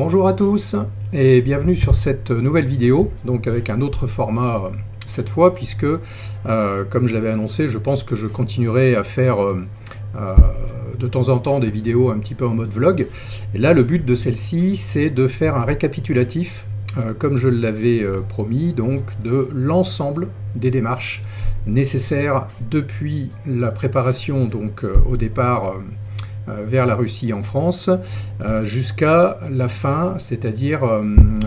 Bonjour à tous et bienvenue sur cette nouvelle vidéo, donc avec un autre format cette fois, puisque comme je l'avais annoncé, je pense que je continuerai à faire de temps en temps des vidéos un petit peu en mode vlog. Et là, le but de celle-ci, c'est de faire un récapitulatif, comme je l'avais promis, donc de l'ensemble des démarches nécessaires depuis la préparation donc au départ vers la Russie en France, jusqu'à la fin, c'est-à-dire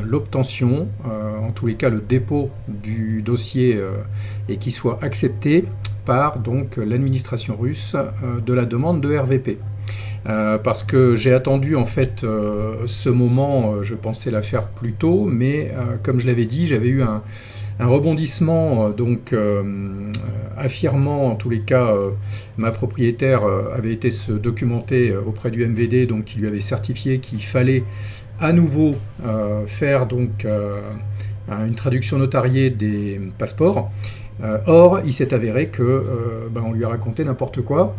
l'obtention, en tous les cas le dépôt du dossier et qu'il soit accepté par donc l'administration russe de la demande de RVP. Parce que j'ai attendu en fait ce moment, je pensais la faire plus tôt, mais comme je l'avais dit, j'avais eu un rebondissement affirmant, en tous les cas, ma propriétaire avait été se documenter auprès du MVD, donc qui lui avait certifié qu'il fallait à nouveau faire donc une traduction notariée des passeports. Or, il s'est avéré que on lui a raconté n'importe quoi.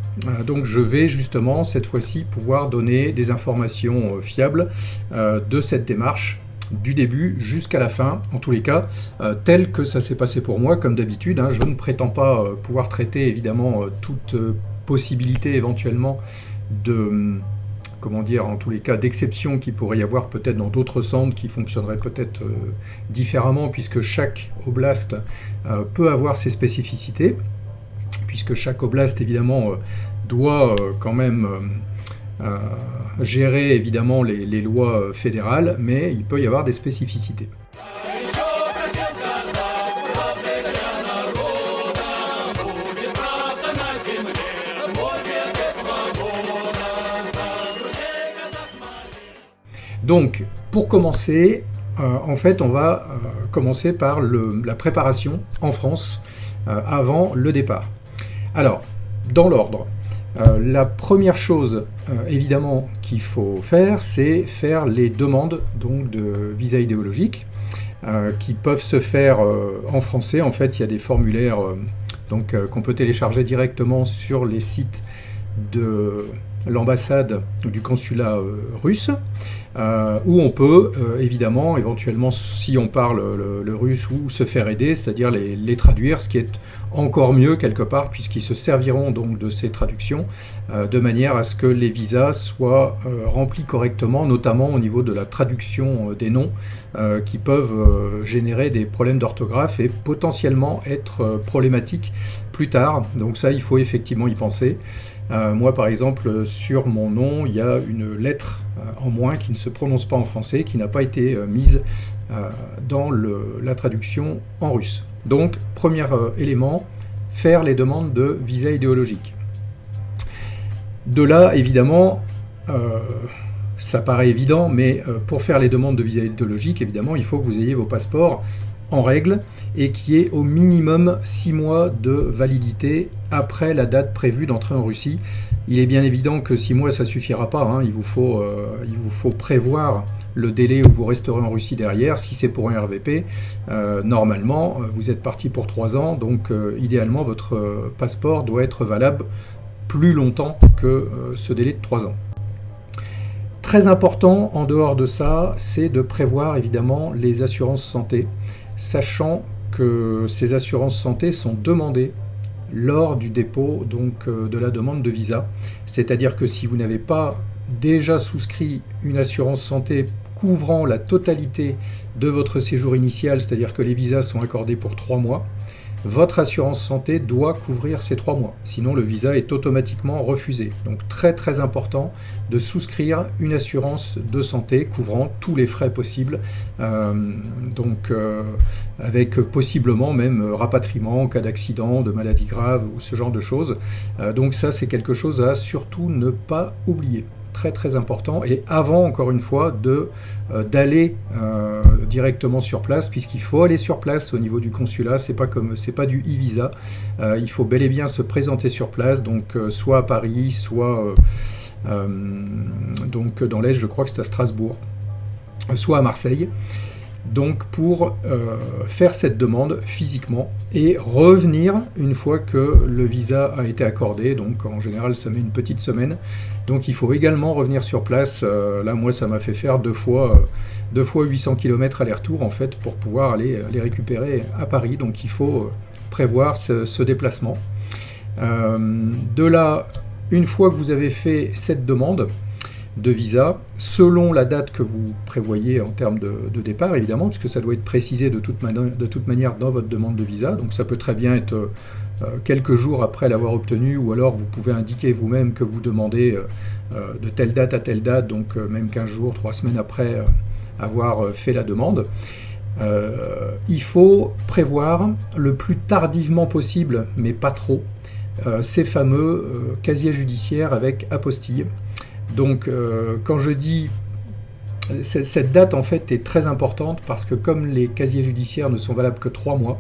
Donc je vais justement cette fois-ci pouvoir donner des informations fiables de cette démarche, du début jusqu'à la fin, en tous les cas, tel que ça s'est passé pour moi, comme d'habitude. Je ne prétends pas pouvoir traiter évidemment toute possibilité éventuellement de, comment dire, en tous les cas d'exception qu'il pourrait y avoir peut-être dans d'autres centres qui fonctionneraient peut-être différemment, puisque chaque oblast peut avoir ses spécificités, puisque chaque oblast évidemment doit quand même gérer évidemment les lois fédérales, mais il peut y avoir des spécificités. Donc, pour commencer, en fait, on va commencer par la préparation en France avant le départ. Alors, dans l'ordre, la première chose, évidemment, qu'il faut faire, c'est faire les demandes donc, de visa idéologique qui peuvent se faire en français. En fait, il y a des formulaires qu'on peut télécharger directement sur les sites de l'ambassade ou du consulat russe, où on peut évidemment, éventuellement, si on parle le russe, ou se faire aider, c'est-à-dire les traduire, ce qui est encore mieux quelque part, puisqu'ils se serviront donc de ces traductions, de manière à ce que les visas soient remplis correctement, notamment au niveau de la traduction des noms, qui peuvent générer des problèmes d'orthographe et potentiellement être problématiques plus tard. Donc ça, il faut effectivement y penser. Moi, par exemple, sur mon nom, il y a une lettre en moins qui ne se prononce pas en français, qui n'a pas été mise dans la traduction en russe. Donc, premier élément, faire les demandes de visa idéologique. De là, évidemment, ça paraît évident, mais pour faire les demandes de visa idéologique, évidemment, il faut que vous ayez vos passeports en règle et qu'il y ait au minimum 6 mois de validité après la date prévue d'entrée en Russie. Il est bien évident que 6 mois, ça ne suffira pas. Il vous faut prévoir le délai où vous resterez en Russie derrière. Si c'est pour un RVP, normalement, vous êtes parti pour 3 ans. Donc, idéalement, votre passeport doit être valable plus longtemps que ce délai de 3 ans. Très important, en dehors de ça, c'est de prévoir évidemment les assurances santé, sachant que ces assurances santé sont demandées lors du dépôt donc, de la demande de visa. C'est-à-dire que si vous n'avez pas déjà souscrit une assurance santé couvrant la totalité de votre séjour initial, c'est-à-dire que les visas sont accordés pour 3 mois, votre assurance santé doit couvrir ces 3 mois. Sinon, le visa est automatiquement refusé. Donc, très très important de souscrire une assurance de santé couvrant tous les frais possibles, avec possiblement même rapatriement en cas d'accident, de maladie grave ou ce genre de choses. Donc ça, c'est quelque chose à surtout ne pas oublier. Très très important, et avant encore une fois d'aller directement sur place, puisqu'il faut aller sur place au niveau du consulat. C'est pas du e-visa, il faut bel et bien se présenter sur place, donc soit à Paris, soit donc dans l'Est, je crois que c'est à Strasbourg, soit à Marseille. donc pour faire cette demande physiquement et revenir une fois que le visa a été accordé. Donc en général ça met une petite semaine, donc il faut également revenir sur place. Là moi ça m'a fait faire deux fois 800 km aller-retour en fait pour pouvoir aller les récupérer à Paris, donc il faut prévoir ce déplacement. De là, une fois que vous avez fait cette demande de visa, selon la date que vous prévoyez en termes de départ, évidemment, puisque ça doit être précisé de toute manière dans votre demande de visa, donc ça peut très bien être quelques jours après l'avoir obtenu, ou alors vous pouvez indiquer vous-même que vous demandez de telle date à telle date, donc même 15 jours, 3 semaines après avoir fait la demande. Il faut prévoir le plus tardivement possible, mais pas trop, ces fameux casiers judiciaires avec apostille. Donc quand je dis cette date en fait est très importante parce que comme les casiers judiciaires ne sont valables que 3 mois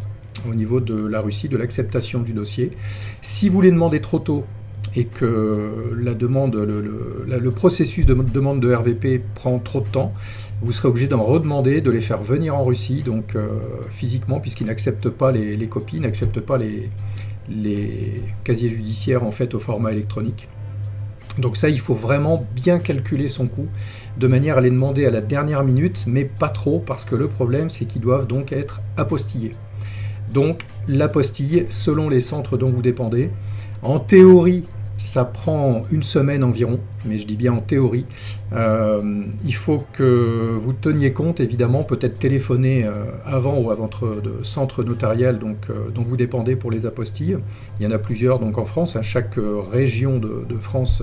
au niveau de la Russie, de l'acceptation du dossier, si vous les demandez trop tôt et que la demande, le processus de demande de RVP prend trop de temps, vous serez obligé d'en redemander, de les faire venir en Russie, donc physiquement, puisqu'ils n'acceptent pas les copies, n'acceptent pas les casiers judiciaires en fait au format électronique. Donc ça, il faut vraiment bien calculer son coût, de manière à les demander à la dernière minute, mais pas trop, parce que le problème, c'est qu'ils doivent donc être apostillés. Donc l'apostille, selon les centres dont vous dépendez, en théorie, ça prend une semaine environ, mais je dis bien en théorie. Il faut que vous teniez compte, évidemment, peut-être téléphoner avant ou à votre centre notarial dont vous dépendez pour les apostilles. Il y en a plusieurs donc en France, hein, chaque région de France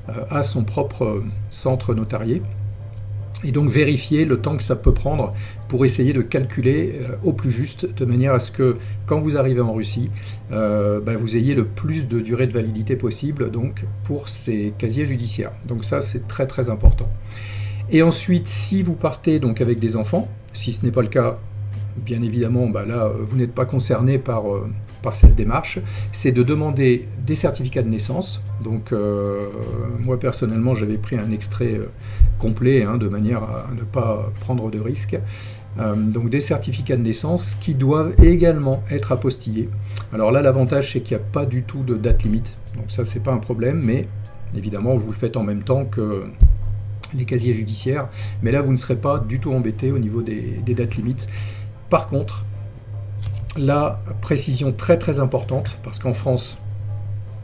a son propre centre notarié. Et donc vérifier le temps que ça peut prendre pour essayer de calculer au plus juste, de manière à ce que quand vous arrivez en Russie, vous ayez le plus de durée de validité possible donc, pour ces casiers judiciaires. Donc ça c'est très très important. Et ensuite, si vous partez donc avec des enfants, si ce n'est pas le cas, bien évidemment, là vous n'êtes pas concerné par cette démarche, c'est de demander des certificats de naissance. Donc moi personnellement j'avais pris un extrait complet de manière à ne pas prendre de risques. Donc des certificats de naissance qui doivent également être apostillés. Alors là l'avantage c'est qu'il n'y a pas du tout de date limite, donc ça c'est pas un problème, mais évidemment vous le faites en même temps que les casiers judiciaires, mais là vous ne serez pas du tout embêté au niveau des dates limites. Par contre, la précision très très importante, parce qu'en France,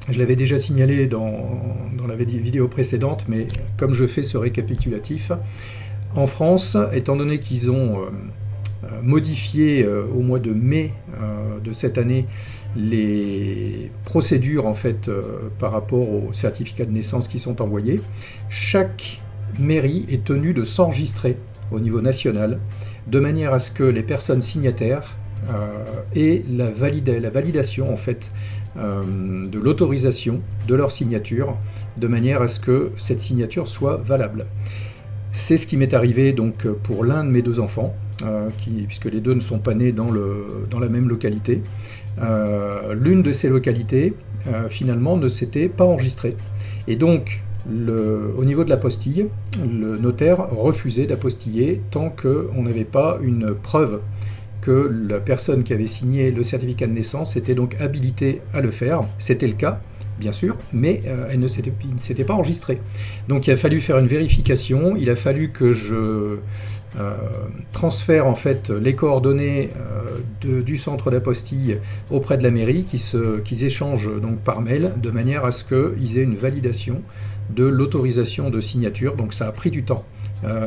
je l'avais déjà signalé dans la vidéo précédente, mais comme je fais ce récapitulatif, en France, étant donné qu'ils ont modifié au mois de mai de cette année les procédures en fait par rapport aux certificats de naissance qui sont envoyés, chaque mairie est tenue de s'enregistrer au niveau national, de manière à ce que les personnes signataires aient la validation en fait de l'autorisation de leur signature, de manière à ce que cette signature soit valable. C'est ce qui m'est arrivé donc pour l'un de mes deux enfants, puisque les deux ne sont pas nés dans la même localité. L'une de ces localités, finalement, ne s'était pas enregistrée. Et donc, au niveau de l'apostille, le notaire refusait d'apostiller tant qu'on n'avait pas une preuve que la personne qui avait signé le certificat de naissance était donc habilitée à le faire. C'était le cas, bien sûr, mais elle ne s'était pas enregistrée. Donc il a fallu faire une vérification, il a fallu que je transfère en fait les coordonnées du centre d'apostille auprès de la mairie, qu'ils échangent donc par mail, de manière à ce qu'ils aient une validation de l'autorisation de signature. Donc ça a pris du temps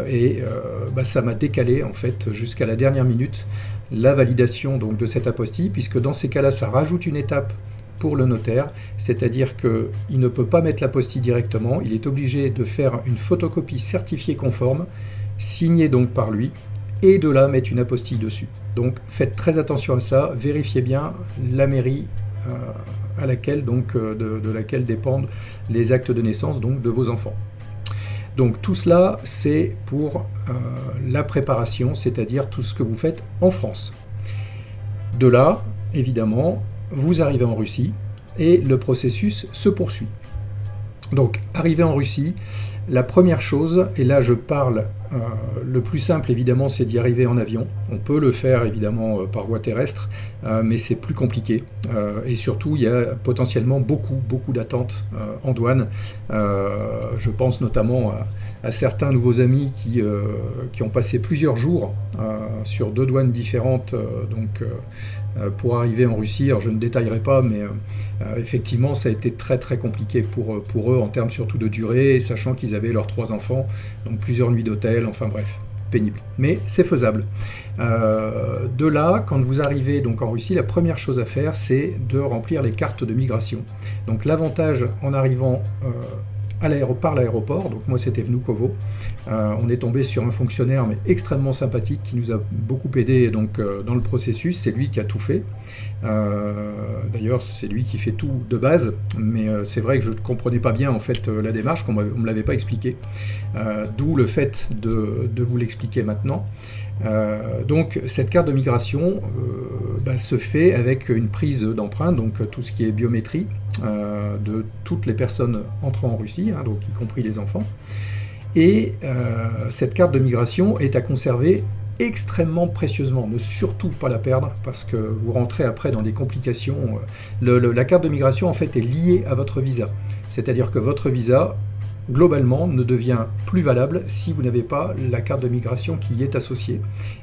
et ça m'a décalé en fait jusqu'à la dernière minute la validation donc de cette apostille, puisque dans ces cas-là ça rajoute une étape pour le notaire, c'est-à-dire qu'il ne peut pas mettre l'apostille directement, il est obligé de faire une photocopie certifiée conforme, signée donc par lui, et de là mettre une apostille dessus. Donc faites très attention à ça, vérifiez bien la mairie à laquelle, donc, de laquelle dépendent les actes de naissance donc, de vos enfants. Donc tout cela, c'est pour la préparation, c'est-à-dire tout ce que vous faites en France. De là, évidemment, vous arrivez en Russie et le processus se poursuit. Donc, arrivé en Russie, la première chose, et là je parle le plus simple, évidemment, c'est d'y arriver en avion. On peut le faire, évidemment, par voie terrestre, mais c'est plus compliqué. Et surtout, il y a potentiellement beaucoup d'attentes en douane. Je pense notamment à certains nouveaux amis qui ont passé plusieurs jours sur 2 douanes différentes, pour arriver en Russie. Alors je ne détaillerai pas, mais effectivement ça a été très compliqué pour eux en termes surtout de durée, sachant qu'ils avaient leurs 3 enfants, donc plusieurs nuits d'hôtel, enfin bref, pénible. Mais c'est faisable. De là, quand vous arrivez donc en Russie, la première chose à faire, c'est de remplir les cartes de migration. Donc l'avantage en arrivant par l'aéroport, donc moi c'était Vnukovo, on est tombé sur un fonctionnaire mais extrêmement sympathique qui nous a beaucoup aidé donc, dans le processus, c'est lui qui a tout fait. D'ailleurs c'est lui qui fait tout de base, mais c'est vrai que je ne comprenais pas bien en fait la démarche, qu'on ne me l'avait pas expliqué, d'où le fait de vous l'expliquer maintenant. Donc cette carte de migration se fait avec une prise d'empreinte, donc tout ce qui est biométrie de toutes les personnes entrant en Russie, donc y compris les enfants. Et cette carte de migration est à conserver extrêmement précieusement, ne surtout pas la perdre parce que vous rentrez après dans des complications. La carte de migration en fait est liée à votre visa, c'est-à-dire que votre visa globalement ne devient plus valable si vous n'avez pas la carte de migration qui y est associée,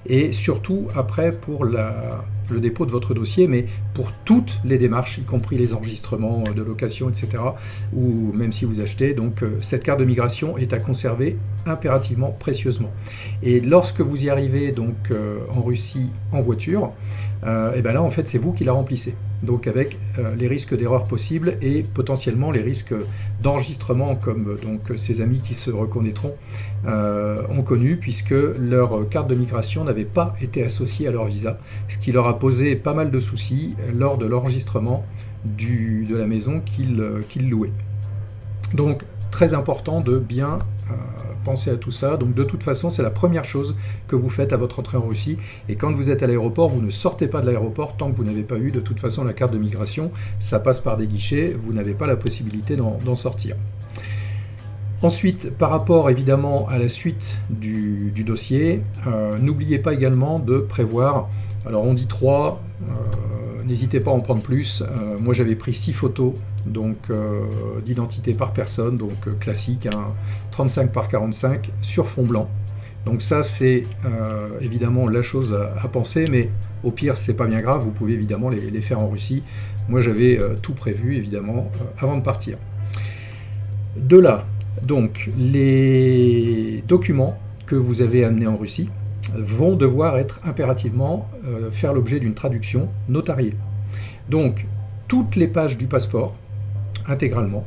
et surtout après pour le dépôt de votre dossier, mais pour toutes les démarches, y compris les enregistrements de location, etc., ou même si vous achetez, donc cette carte de migration est à conserver impérativement, précieusement. Et lorsque vous y arrivez donc en Russie en voiture, et bien là en fait c'est vous qui la remplissez. Donc avec les risques d'erreur possibles et potentiellement les risques d'enregistrement, comme donc ces amis qui se reconnaîtront ont connu, puisque leur carte de migration n'avait pas été associée à leur visa, ce qui leur a posé pas mal de soucis lors de l'enregistrement de la maison qu'ils louaient. Donc très important de bien penser à tout ça. Donc de toute façon, c'est la première chose que vous faites à votre entrée en Russie. Et quand vous êtes à l'aéroport, vous ne sortez pas de l'aéroport tant que vous n'avez pas eu de toute façon la carte de migration. Ça passe par des guichets, vous n'avez pas la possibilité d'en sortir. Ensuite, par rapport évidemment à la suite du dossier, n'oubliez pas également de prévoir, alors on dit 3, n'hésitez pas à en prendre plus. Moi j'avais pris 6 photos donc d'identité par personne, donc classique, 35 par 45 sur fond blanc. Donc ça c'est évidemment la chose à penser, mais au pire c'est pas bien grave, vous pouvez évidemment les faire en Russie. Moi j'avais tout prévu évidemment avant de partir. De là, donc les documents que vous avez amenés en Russie vont devoir être impérativement faire l'objet d'une traduction notariée. Donc toutes les pages du passeport, intégralement,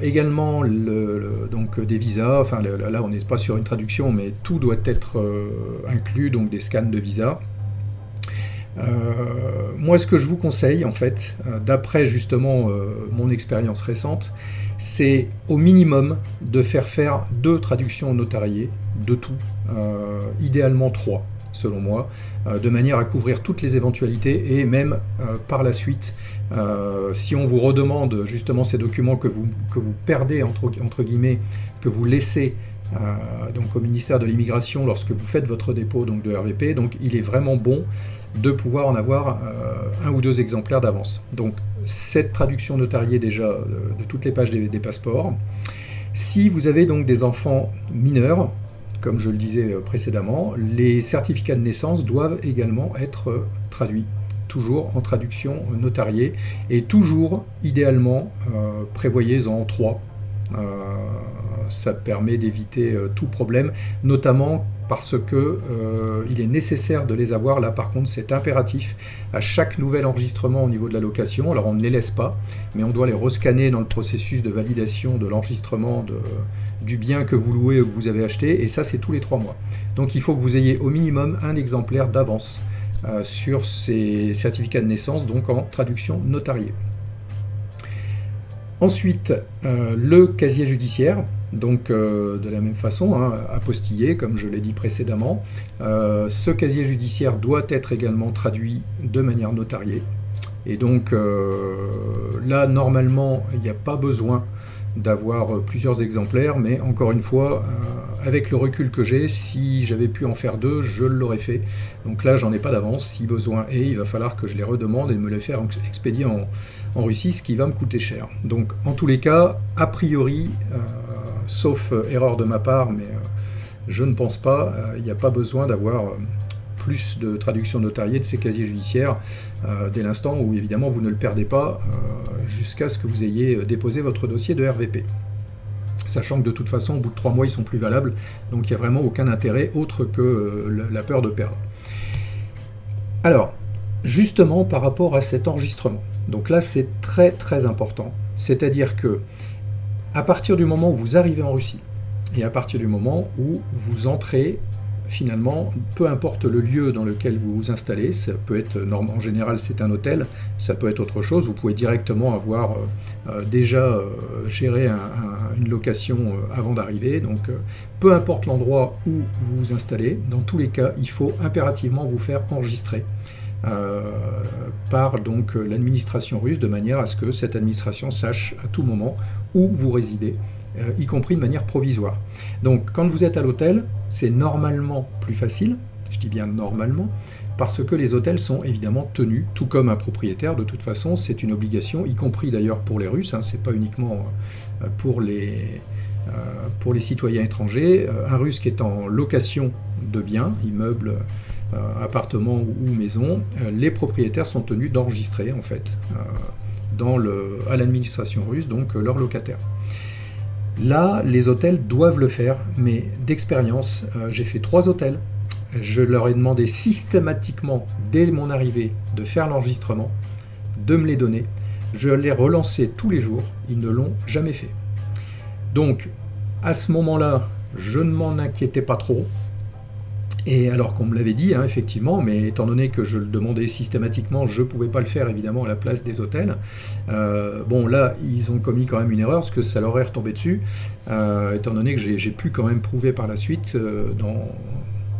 également donc des visas, enfin là on n'est pas sur une traduction, mais tout doit être inclus, donc des scans de visa. Moi, ce que je vous conseille, en fait, d'après justement mon expérience récente, c'est au minimum de faire 2 traductions notariées de tout, idéalement 3, selon moi, de manière à couvrir toutes les éventualités, et même par la suite, si on vous redemande justement ces documents que vous perdez, entre guillemets, que vous laissez donc au ministère de l'Immigration lorsque vous faites votre dépôt donc de RVP, donc il est vraiment bon de pouvoir en avoir 1 ou 2 exemplaires d'avance. Donc cette traduction notariée déjà de toutes les pages des passeports. Si vous avez donc des enfants mineurs, comme je le disais précédemment, les certificats de naissance doivent également être traduits, toujours en traduction notariée, et toujours idéalement prévoyez-en 3. Ça permet d'éviter tout problème, notamment parce que il est nécessaire de les avoir. Là par contre c'est impératif à chaque nouvel enregistrement au niveau de la location. Alors on ne les laisse pas, mais on doit les rescanner dans le processus de validation de l'enregistrement du bien que vous louez ou que vous avez acheté, et ça c'est tous les 3 mois. Donc il faut que vous ayez au minimum un exemplaire d'avance sur ces certificats de naissance, donc en traduction notariée. Ensuite, le casier judiciaire, donc de la même façon, apostillé, comme je l'ai dit précédemment. Ce casier judiciaire doit être également traduit de manière notariée. Et donc là, normalement, il n'y a pas besoin d'avoir plusieurs exemplaires, mais encore une fois, avec le recul que j'ai, si j'avais pu en faire 2, je l'aurais fait. Donc là, j'en ai pas d'avance, si besoin est, il va falloir que je les redemande et me les faire expédier en Russie, ce qui va me coûter cher. Donc en tous les cas, a priori, sauf erreur de ma part, mais je ne pense pas, il n'y a pas besoin d'avoir plus de traduction notariée de ces casiers judiciaires dès l'instant où évidemment vous ne le perdez pas jusqu'à ce que vous ayez déposé votre dossier de RVP. Sachant que de toute façon, au bout de 3 mois, ils sont plus valables, donc il n'y a vraiment aucun intérêt autre que la peur de perdre. Alors, justement par rapport à cet enregistrement, donc là c'est très très important, c'est-à-dire que à partir du moment où vous arrivez en Russie, et à partir du moment où vous entrez, finalement, peu importe le lieu dans lequel vous vous installez, ça peut être, en général c'est un hôtel, ça peut être autre chose, vous pouvez directement avoir déjà géré une location avant d'arriver, donc peu importe l'endroit où vous vous installez, dans tous les cas, il faut impérativement vous faire enregistrer par donc l'administration russe, de manière à ce que cette administration sache à tout moment où vous résidez, y compris de manière provisoire. Donc quand vous êtes à l'hôtel, c'est normalement plus facile, je dis bien normalement, parce que les hôtels sont évidemment tenus, tout comme un propriétaire, de toute façon, c'est une obligation, y compris d'ailleurs pour les Russes, hein, c'est pas uniquement pour les citoyens étrangers. Un Russe qui est en location de biens, immeubles, appartements ou maisons, les propriétaires sont tenus d'enregistrer en fait à l'administration russe, donc leurs locataires. Là, les hôtels doivent le faire, mais d'expérience, j'ai fait 3 hôtels. Je leur ai demandé systématiquement, dès mon arrivée, de faire l'enregistrement, de me les donner. Je les relançais tous les jours, ils ne l'ont jamais fait. Donc, à ce moment-là, je ne m'en inquiétais pas trop. Et alors qu'on me l'avait dit, hein, effectivement, mais étant donné que je le demandais systématiquement, je ne pouvais pas le faire évidemment à la place des hôtels. Bon, là, ils ont commis quand même une erreur, parce que ça leur est retombé dessus, étant donné que j'ai pu quand même prouver par la suite dans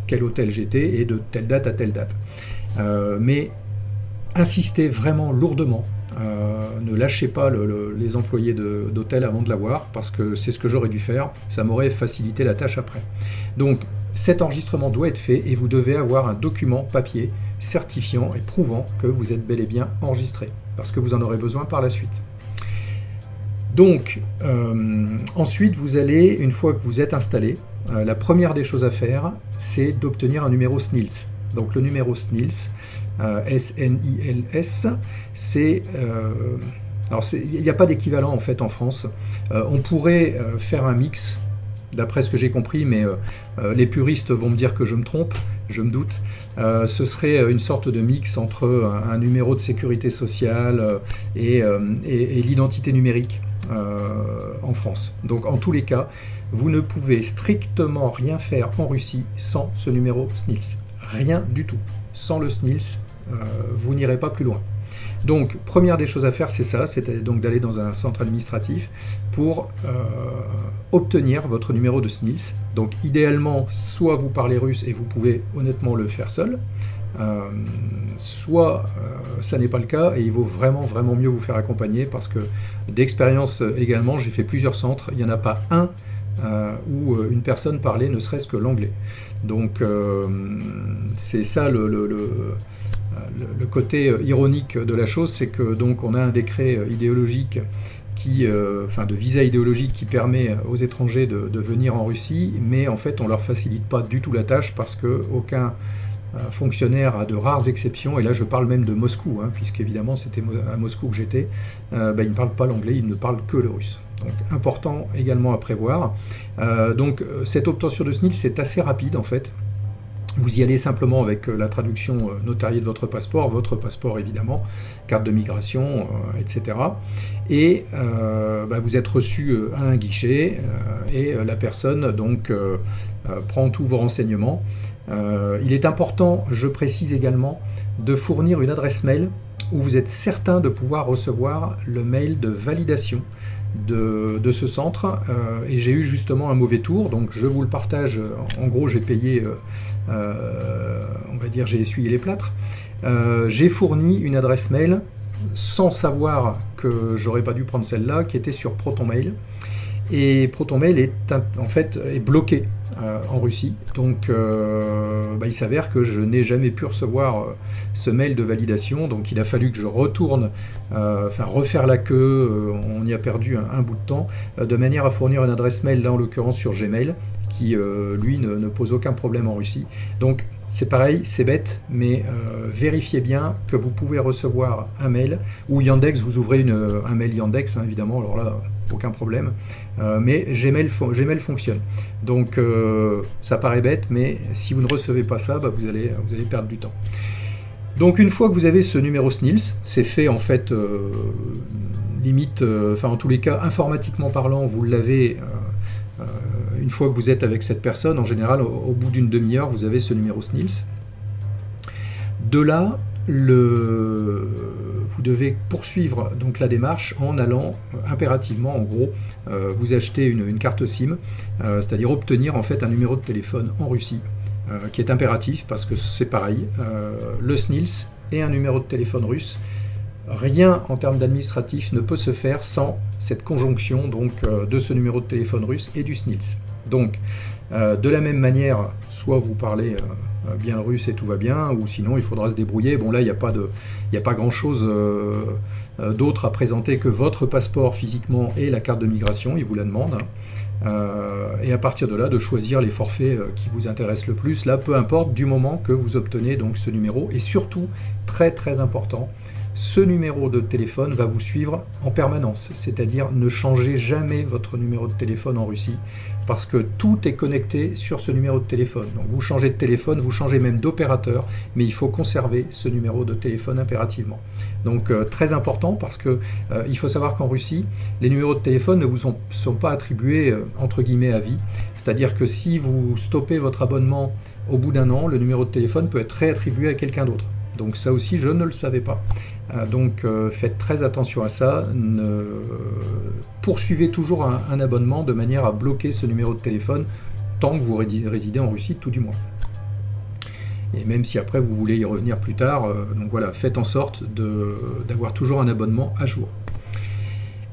quel hôtel j'étais et de telle date à telle date. Mais insistez vraiment lourdement. Ne lâchez pas les employés d'hôtel avant de l'avoir, parce que c'est ce que j'aurais dû faire, ça m'aurait facilité la tâche après. Donc cet enregistrement doit être fait et vous devez avoir un document papier certifiant et prouvant que vous êtes bel et bien enregistré, parce que vous en aurez besoin par la suite. Donc ensuite vous allez, une fois que vous êtes installé, la première des choses à faire, c'est d'obtenir un numéro SNILS. Donc le numéro SNILS, S-N-I-L-S, c'est... alors il n'y a pas d'équivalent en fait en France. On pourrait faire un mix, d'après ce que j'ai compris, mais les puristes vont me dire que je me trompe, je me doute. Ce serait une sorte de mix entre un numéro de sécurité sociale et l'identité numérique en France. Donc en tous les cas, vous ne pouvez strictement rien faire en Russie sans ce numéro SNILS. Rien du tout. Sans le SNILS, vous n'irez pas plus loin. Donc, première des choses à faire, c'est ça, c'est donc d'aller dans un centre administratif pour obtenir votre numéro de SNILS. Donc, idéalement, soit vous parlez russe et vous pouvez honnêtement le faire seul, soit ça n'est pas le cas et il vaut vraiment mieux vous faire accompagner, parce que d'expérience également, j'ai fait plusieurs centres, il n'y en a pas un où une personne parlait ne serait-ce que l'anglais. Donc c'est ça le côté ironique de la chose, c'est que donc on a un décret idéologique de visa idéologique qui permet aux étrangers de venir en Russie, mais en fait on leur facilite pas du tout la tâche, parce que aucun fonctionnaire, à de rares exceptions, et là je parle même de Moscou, hein, puisqu'évidemment c'était à Moscou que j'étais, ils ne parlent pas l'anglais, ils ne parlent que le russe. Donc important également à prévoir. Donc cette obtention de SNILS c'est assez rapide en fait. Vous y allez simplement avec la traduction notariée de votre passeport évidemment, carte de migration, etc. Et vous êtes reçu à un guichet et la personne donc prend tous vos renseignements. Il est important, je précise également, de fournir une adresse mail où vous êtes certain de pouvoir recevoir le mail de validation de ce centre, et j'ai eu justement un mauvais tour, donc je vous le partage. En gros, j'ai payé, on va dire, j'ai essuyé les plâtres. J'ai fourni une adresse mail sans savoir que j'aurais pas dû prendre celle-là, qui était sur ProtonMail. Et ProtonMail est bloqué en Russie. Donc il s'avère que je n'ai jamais pu recevoir ce mail de validation. Donc il a fallu que je retourne, refaire la queue, on y a perdu un bout de temps, de manière à fournir une adresse mail, là en l'occurrence sur Gmail, qui lui ne pose aucun problème en Russie. Donc c'est pareil, c'est bête, mais vérifiez bien que vous pouvez recevoir un mail, ou Yandex, vous ouvrez un mail Yandex, hein, évidemment, alors là, aucun problème, mais Gmail fonctionne. Donc ça paraît bête, mais si vous ne recevez pas ça, vous allez perdre du temps. Donc une fois que vous avez ce numéro SNILS, c'est fait en fait limite, en tous les cas, informatiquement parlant, vous l'avez... une fois que vous êtes avec cette personne, en général, au bout d'une demi-heure, vous avez ce numéro SNILS. De là, vous devez poursuivre donc la démarche en allant impérativement, en gros, vous achetez une carte SIM, c'est-à-dire obtenir en fait un numéro de téléphone en Russie, qui est impératif parce que c'est pareil, le SNILS et un numéro de téléphone russe. Rien en termes d'administratif ne peut se faire sans cette conjonction donc, de ce numéro de téléphone russe et du SNILS. Donc, de la même manière, soit vous parlez bien le russe et tout va bien, ou sinon il faudra se débrouiller. Bon là, il n'y a pas grand-chose d'autre à présenter que votre passeport physiquement et la carte de migration, il vous la demande. Et à partir de là, de choisir les forfaits qui vous intéressent le plus, là, peu importe, du moment que vous obtenez donc ce numéro. Et surtout, très très important, ce numéro de téléphone va vous suivre en permanence, c'est-à-dire ne changez jamais votre numéro de téléphone en Russie, parce que tout est connecté sur ce numéro de téléphone. Donc vous changez de téléphone, vous changez même d'opérateur, mais il faut conserver ce numéro de téléphone impérativement. Donc très important, parce que il faut savoir qu'en Russie, les numéros de téléphone ne vous sont pas attribués entre guillemets à vie, c'est-à-dire que si vous stoppez votre abonnement au bout d'un an, le numéro de téléphone peut être réattribué à quelqu'un d'autre. Donc ça aussi, je ne le savais pas. Donc faites très attention à ça. Poursuivez toujours un abonnement de manière à bloquer ce numéro de téléphone tant que vous résidez en Russie, tout du moins. Et même si après vous voulez y revenir plus tard, donc voilà, faites en sorte d'avoir toujours un abonnement à jour.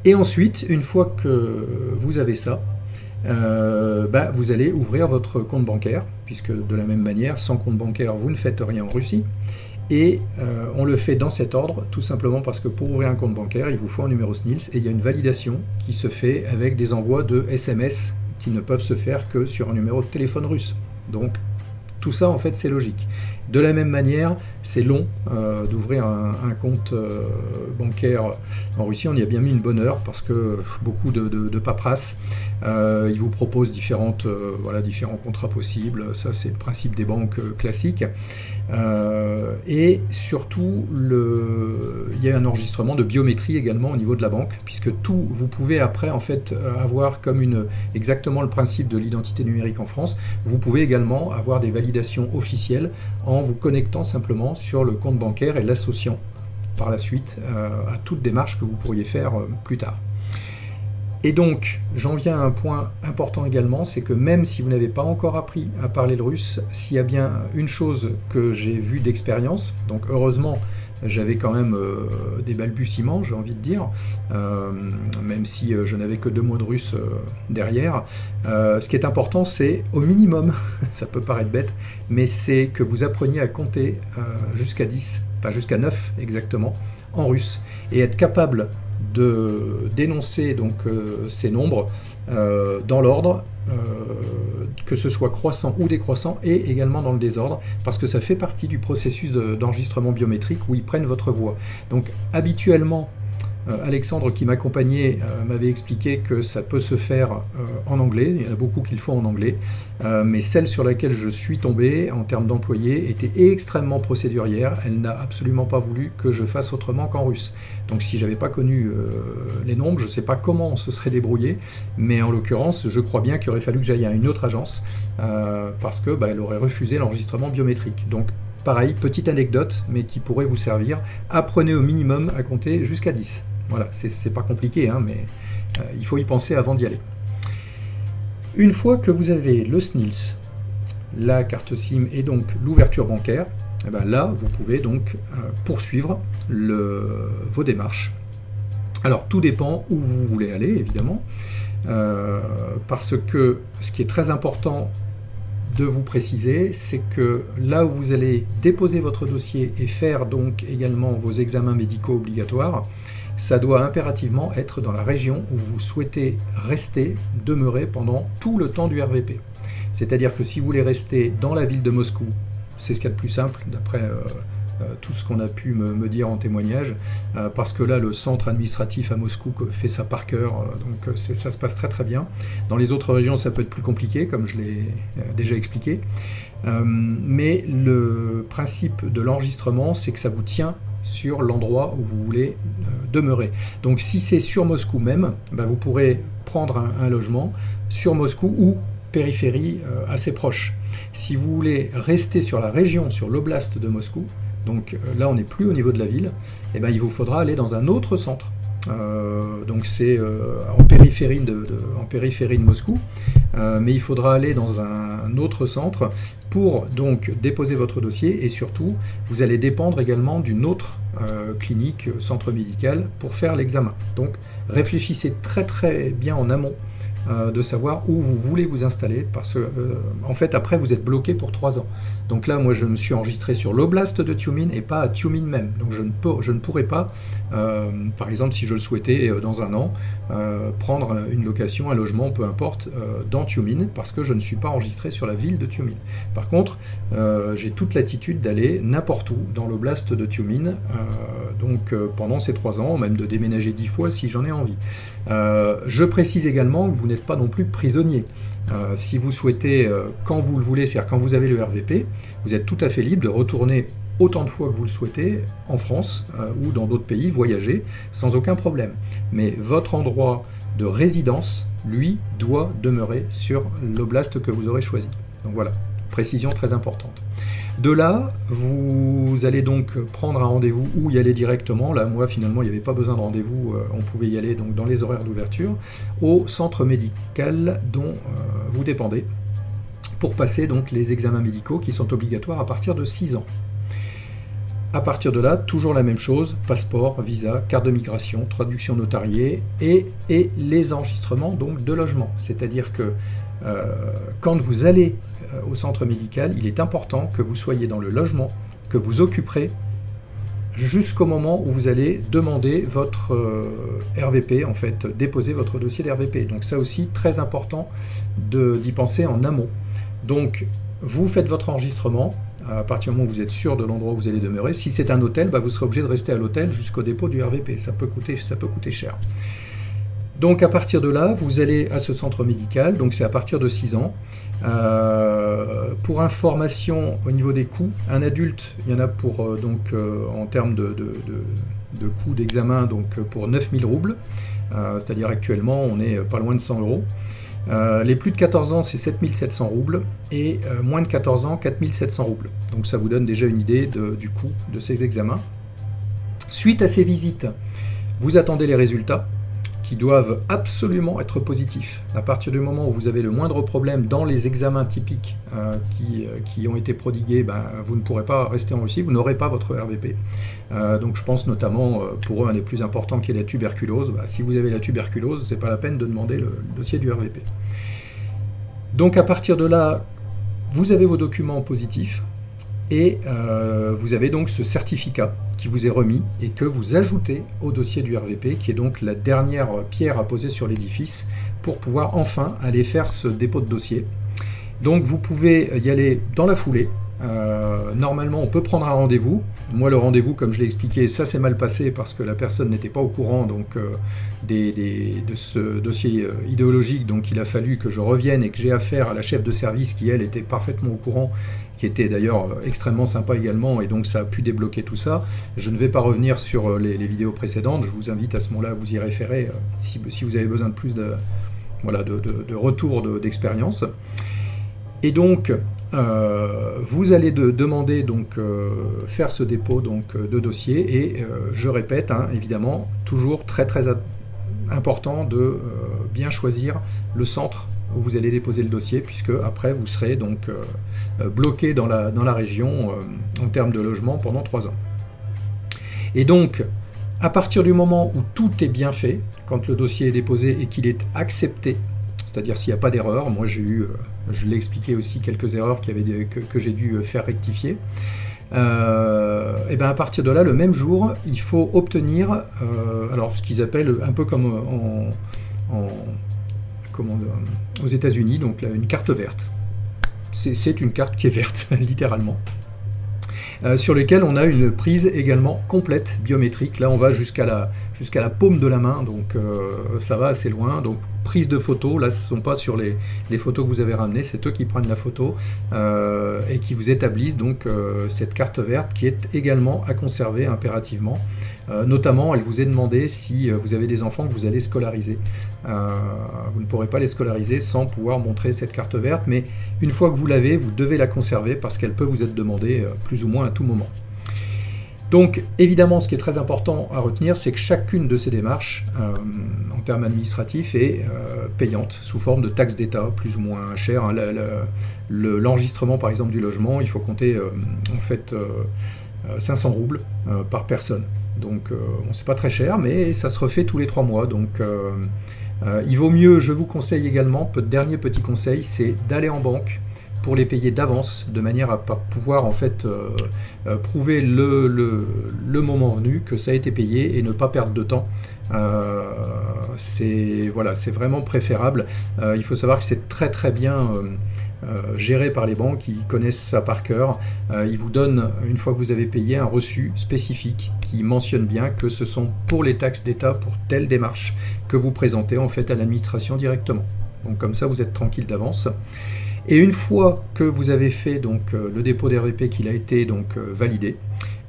Et ensuite, une fois que vous avez ça, vous allez ouvrir votre compte bancaire, puisque de la même manière, sans compte bancaire, vous ne faites rien en Russie. Et on le fait dans cet ordre, tout simplement parce que pour ouvrir un compte bancaire, il vous faut un numéro SNILS et il y a une validation qui se fait avec des envois de SMS qui ne peuvent se faire que sur un numéro de téléphone russe. Donc tout ça, en fait, c'est logique. De la même manière, c'est long d'ouvrir un compte bancaire en Russie. On y a bien mis une bonne heure parce que beaucoup de paperasse. Ils vous proposent différents contrats possibles. Ça, c'est le principe des banques classiques. Et surtout, il y a un enregistrement de biométrie également au niveau de la banque, puisque tout, vous pouvez après en fait avoir comme exactement le principe de l'identité numérique en France. Vous pouvez également avoir des validations officielles en vous connectant simplement sur le compte bancaire et l'associant par la suite à toute démarche que vous pourriez faire plus tard. Et donc, j'en viens à un point important également, c'est que même si vous n'avez pas encore appris à parler le russe, s'il y a bien une chose que j'ai vue d'expérience, donc heureusement, j'avais quand même des balbutiements, j'ai envie de dire, même si je n'avais que 2 mots de russe derrière. Ce qui est important, c'est au minimum, ça peut paraître bête, mais c'est que vous appreniez à compter jusqu'à 10, enfin jusqu'à 9 exactement, en russe, et être capable de dénoncer donc ces nombres dans l'ordre, que ce soit croissant ou décroissant, et également dans le désordre, parce que ça fait partie du processus d'enregistrement biométrique où ils prennent votre voix. Donc habituellement, Alexandre qui m'accompagnait m'avait expliqué que ça peut se faire en anglais, il y en a beaucoup qui le font en anglais, mais celle sur laquelle je suis tombé en termes d'employés était extrêmement procédurière, elle n'a absolument pas voulu que je fasse autrement qu'en russe. Donc si j'avais pas connu les nombres, je ne sais pas comment on se serait débrouillé, mais en l'occurrence, je crois bien qu'il aurait fallu que j'aille à une autre agence, parce que elle aurait refusé l'enregistrement biométrique. Donc pareil, petite anecdote, mais qui pourrait vous servir, apprenez au minimum à compter jusqu'à 10. Voilà, c'est pas compliqué, hein, mais il faut y penser avant d'y aller. Une fois que vous avez le SNILS, la carte SIM et donc l'ouverture bancaire, et bien là, vous pouvez donc poursuivre vos démarches. Alors, tout dépend où vous voulez aller, évidemment, parce que ce qui est très important de vous préciser, c'est que là où vous allez déposer votre dossier et faire donc également vos examens médicaux obligatoires, ça doit impérativement être dans la région où vous souhaitez rester, demeurer pendant tout le temps du RVP. C'est-à-dire que si vous voulez rester dans la ville de Moscou, c'est ce qu'il y a de plus simple, d'après tout ce qu'on a pu me dire en témoignage, parce que là, le centre administratif à Moscou fait ça par cœur, donc ça se passe très très bien. Dans les autres régions, ça peut être plus compliqué, comme je l'ai déjà expliqué. Mais le principe de l'enregistrement, c'est que ça vous tient sur l'endroit où vous voulez demeurer. Donc si c'est sur Moscou même, bah, vous pourrez prendre un logement sur Moscou ou périphérie assez proche. Si vous voulez rester sur la région, sur l'oblast de Moscou, donc là on n'est plus au niveau de la ville, et ben, il vous faudra aller dans un autre centre. Donc c'est en périphérie de Moscou, mais il faudra aller dans un autre centre pour donc déposer votre dossier, et surtout vous allez dépendre également d'une autre clinique, centre médical, pour faire l'examen. Donc réfléchissez très très bien en amont de savoir où vous voulez vous installer, parce que en fait après vous êtes bloqué pour 3 ans. Donc là moi je me suis enregistré sur l'oblast de Tioumin et pas à Tioumin même, donc je ne pourrais pas par exemple si je le souhaitais dans un an prendre une location, un logement, peu importe, dans Tioumin, parce que je ne suis pas enregistré sur la ville de Tioumin. Par contre j'ai toute l'attitude d'aller n'importe où dans l'oblast de Tioumin, donc pendant ces 3 ans, même de déménager 10 fois si j'en ai envie. Je précise également que vous n'êtes pas non plus prisonnier. Si vous souhaitez, quand vous le voulez, c'est-à-dire quand vous avez le RVP, vous êtes tout à fait libre de retourner autant de fois que vous le souhaitez en France ou dans d'autres pays, voyager sans aucun problème. Mais votre endroit de résidence, lui, doit demeurer sur l'oblast que vous aurez choisi. Donc voilà, précision très importante. De là, vous allez donc prendre un rendez-vous ou y aller directement. Là, moi, finalement, il n'y avait pas besoin de rendez-vous. On pouvait y aller donc dans les horaires d'ouverture au centre médical dont vous dépendez pour passer donc les examens médicaux qui sont obligatoires à partir de 6 ans. À partir de là, toujours la même chose, passeport, visa, carte de migration, traduction notariée et les enregistrements donc de logement. C'est-à-dire que quand vous allez au centre médical, il est important que vous soyez dans le logement que vous occuperez jusqu'au moment où vous allez demander votre RVP, en fait, déposer votre dossier d'RVP. Donc ça aussi, très important d'y penser en amont. Donc, vous faites votre enregistrement, à partir du moment où vous êtes sûr de l'endroit où vous allez demeurer. Si c'est un hôtel, bah, vous serez obligé de rester à l'hôtel jusqu'au dépôt du RVP. Ça peut coûter cher. Donc à partir de là, vous allez à ce centre médical, donc c'est à partir de 6 ans. Pour information au niveau des coûts, un adulte, il y en a pour, en termes de coûts d'examen, donc pour 9000 roubles, c'est-à-dire actuellement on est pas loin de 100 euros. Les plus de 14 ans, c'est 7700 roubles, et moins de 14 ans, 4700 roubles. Donc ça vous donne déjà une idée du coût de ces examens. Suite à ces visites, vous attendez les résultats, qui doivent absolument être positifs. À partir du moment où vous avez le moindre problème dans les examens typiques qui ont été prodigués, ben, vous ne pourrez pas rester en Russie, vous n'aurez pas votre RVP. Donc je pense notamment pour eux un des plus importants qui est la tuberculose. Ben, si vous avez la tuberculose, c'est pas la peine de demander le dossier du RVP. Donc à partir de là, vous avez vos documents positifs et vous avez donc ce certificat qui vous est remis et que vous ajoutez au dossier du RVP, qui est donc la dernière pierre à poser sur l'édifice pour pouvoir enfin aller faire ce dépôt de dossier. Donc vous pouvez y aller dans la foulée. Normalement, on peut prendre un rendez-vous. Moi, le rendez-vous, comme je l'ai expliqué, ça s'est mal passé parce que la personne n'était pas au courant donc, de ce dossier idéologique. Donc il a fallu que je revienne et que j'ai affaire à la chef de service qui, elle, était parfaitement au courant, qui était d'ailleurs extrêmement sympa également, et donc ça a pu débloquer tout ça. Je ne vais pas revenir sur les vidéos précédentes. Je vous invite à ce moment-là à vous y référer si vous avez besoin de plus de retour d'expérience. Et donc, vous allez demander donc faire ce dépôt donc de dossier, et je répète, hein, évidemment, toujours très très important de bien choisir le centre où vous allez déposer le dossier, puisque après vous serez donc bloqué dans la région en termes de logement pendant 3 ans. Et donc, à partir du moment où tout est bien fait, quand le dossier est déposé et qu'il est accepté, c'est-à-dire s'il n'y a pas d'erreur, moi j'ai eu, je l'ai expliqué aussi, quelques erreurs que j'ai dû faire rectifier, et bien à partir de là, le même jour, il faut obtenir alors ce qu'ils appellent un peu comme aux États-Unis, donc là, une carte verte. C'est une carte qui est verte, littéralement. Sur lesquels on a une prise également complète biométrique. Là, on va jusqu'à la paume de la main, donc ça va assez loin. Donc, prise de photos, là, ce ne sont pas sur les photos que vous avez ramenées, c'est eux qui prennent la photo et qui vous établissent donc cette carte verte qui est également à conserver impérativement. Notamment, elle vous est demandée si vous avez des enfants que vous allez scolariser. Vous ne pourrez pas les scolariser sans pouvoir montrer cette carte verte, mais une fois que vous l'avez, vous devez la conserver parce qu'elle peut vous être demandée plus ou moins à tout moment. Donc évidemment, ce qui est très important à retenir, c'est que chacune de ces démarches, en termes administratifs, est payante, sous forme de taxe d'État, plus ou moins chère. Hein. L'enregistrement, par exemple, du logement, il faut compter en fait 500 roubles par personne. Donc c'est pas très cher, mais ça se refait tous les 3 mois. Donc il vaut mieux, je vous conseille également, dernier petit conseil, c'est d'aller en banque pour les payer d'avance, de manière à pouvoir en fait prouver le moment venu que ça a été payé et ne pas perdre de temps. C'est vraiment préférable. Il faut savoir que c'est très très bien géré par les banques, ils connaissent ça par cœur. Ils vous donnent, une fois que vous avez payé, un reçu spécifique qui mentionne bien que ce sont pour les taxes d'État, pour telle démarche, que vous présentez en fait à l'administration directement. Donc comme ça, vous êtes tranquille d'avance. Et une fois que vous avez fait donc le dépôt d'RVP qu'il a été donc validé,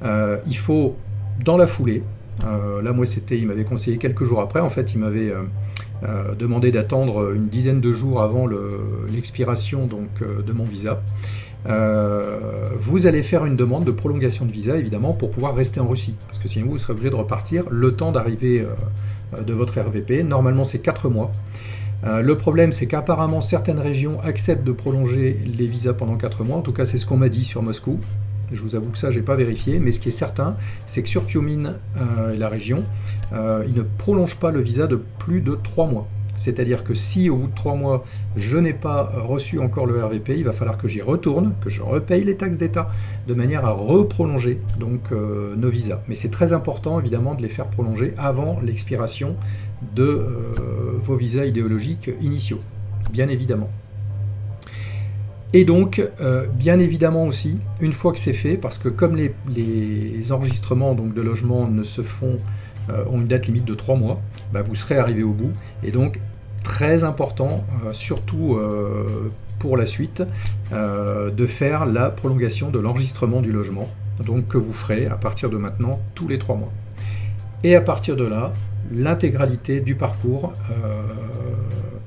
il faut dans la foulée, là moi il m'avait conseillé quelques jours après, en fait il m'avait demandé d'attendre une dizaine de jours avant l'expiration donc de mon visa. Vous allez faire une demande de prolongation de visa évidemment pour pouvoir rester en Russie, parce que sinon vous serez obligé de repartir le temps d'arrivée de votre RVP. Normalement c'est 4 mois. Le problème, c'est qu'apparemment certaines régions acceptent de prolonger les visas pendant 4 mois. En tout cas, c'est ce qu'on m'a dit sur Moscou. Je vous avoue que ça, je n'ai pas vérifié. Mais ce qui est certain, c'est que sur Tiomine et la région, ils ne prolongent pas le visa de plus de 3 mois. C'est-à-dire que si au bout de 3 mois, je n'ai pas reçu encore le RVP, il va falloir que j'y retourne, que je repaye les taxes d'État, de manière à reprolonger donc, nos visas. Mais c'est très important, évidemment, de les faire prolonger avant l'expiration de vos visas idéologiques initiaux, bien évidemment. Et donc, bien évidemment aussi, une fois que c'est fait, parce que comme les enregistrements donc, de logement ne se font, ont une date limite de 3 mois, bah, vous serez arrivé au bout. Et donc, très important, surtout pour la suite, de faire la prolongation de l'enregistrement du logement, donc que vous ferez à partir de maintenant tous les 3 mois. Et à partir de là, l'intégralité du parcours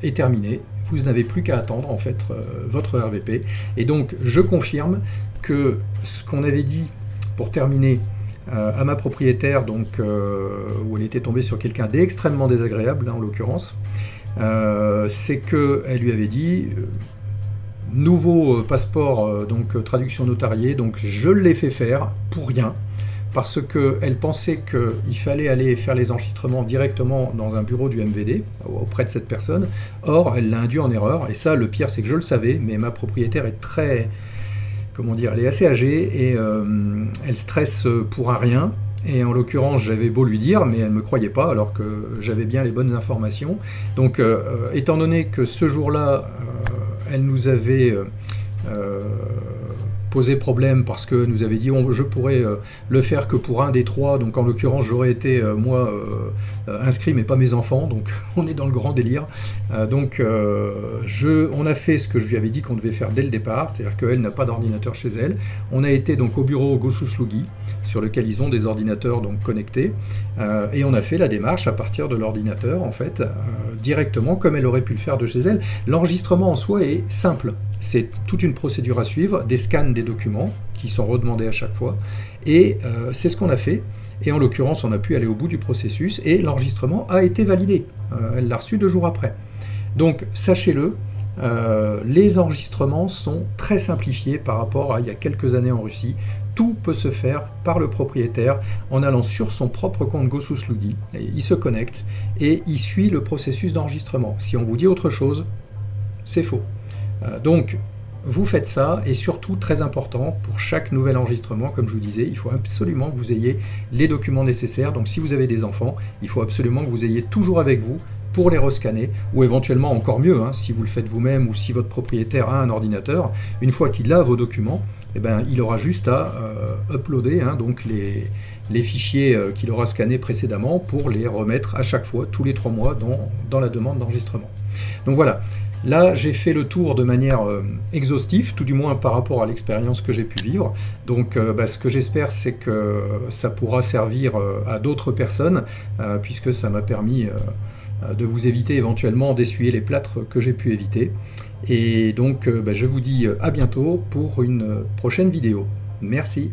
est terminée. Vous n'avez plus qu'à attendre en fait votre RVP. Et donc je confirme que ce qu'on avait dit pour terminer à ma propriétaire, donc où elle était tombée sur quelqu'un d'extrêmement désagréable, là, en l'occurrence, c'est qu'elle lui avait dit nouveau passeport, donc traduction notariée, donc je l'ai fait faire pour rien. Parce qu'elle pensait qu'il fallait aller faire les enregistrements directement dans un bureau du MVD, auprès de cette personne. Or, elle l'a induit en erreur, et ça, le pire, c'est que je le savais, mais ma propriétaire est très... Comment dire, elle est assez âgée, et elle stresse pour un rien. Et en l'occurrence, j'avais beau lui dire, mais elle ne me croyait pas, alors que j'avais bien les bonnes informations. Donc, étant donné que ce jour-là, elle nous avait... posé problème parce que nous avait dit je pourrais le faire que pour un des 3, donc en l'occurrence j'aurais été moi inscrit mais pas mes enfants, donc on est dans le grand délire. Donc on a fait ce que je lui avais dit qu'on devait faire dès le départ, c'est-à-dire qu'elle n'a pas d'ordinateur chez elle. On a été donc au bureau Gosuslugi, sur lequel ils ont des ordinateurs donc connectés, et on a fait la démarche à partir de l'ordinateur en fait, directement comme elle aurait pu le faire de chez elle. L'enregistrement en soi est simple. C'est toute une procédure à suivre, des scans des documents qui sont redemandés à chaque fois, et c'est ce qu'on a fait. Et en l'occurrence, on a pu aller au bout du processus, et l'enregistrement a été validé. Elle l'a reçu 2 jours après. Donc, sachez-le, Les enregistrements sont très simplifiés par rapport à il y a quelques années en Russie. Tout peut se faire par le propriétaire en allant sur son propre compte GoSusludi. Il se connecte et il suit le processus d'enregistrement. Si on vous dit autre chose, c'est faux. Donc, vous faites ça, et surtout, très important, pour chaque nouvel enregistrement, comme je vous disais, il faut absolument que vous ayez les documents nécessaires. Donc si vous avez des enfants, il faut absolument que vous ayez toujours avec vous pour les rescanner, ou éventuellement encore mieux, si vous le faites vous-même ou si votre propriétaire a un ordinateur, une fois qu'il a vos documents, eh ben, il aura juste à uploader donc les fichiers qu'il aura scannés précédemment pour les remettre à chaque fois, tous les 3 mois, dans la demande d'enregistrement. Donc voilà. Là, j'ai fait le tour de manière exhaustive, tout du moins par rapport à l'expérience que j'ai pu vivre. Donc, ce que j'espère, c'est que ça pourra servir à d'autres personnes, puisque ça m'a permis de vous éviter éventuellement d'essuyer les plâtres que j'ai pu éviter. Et donc, je vous dis à bientôt pour une prochaine vidéo. Merci.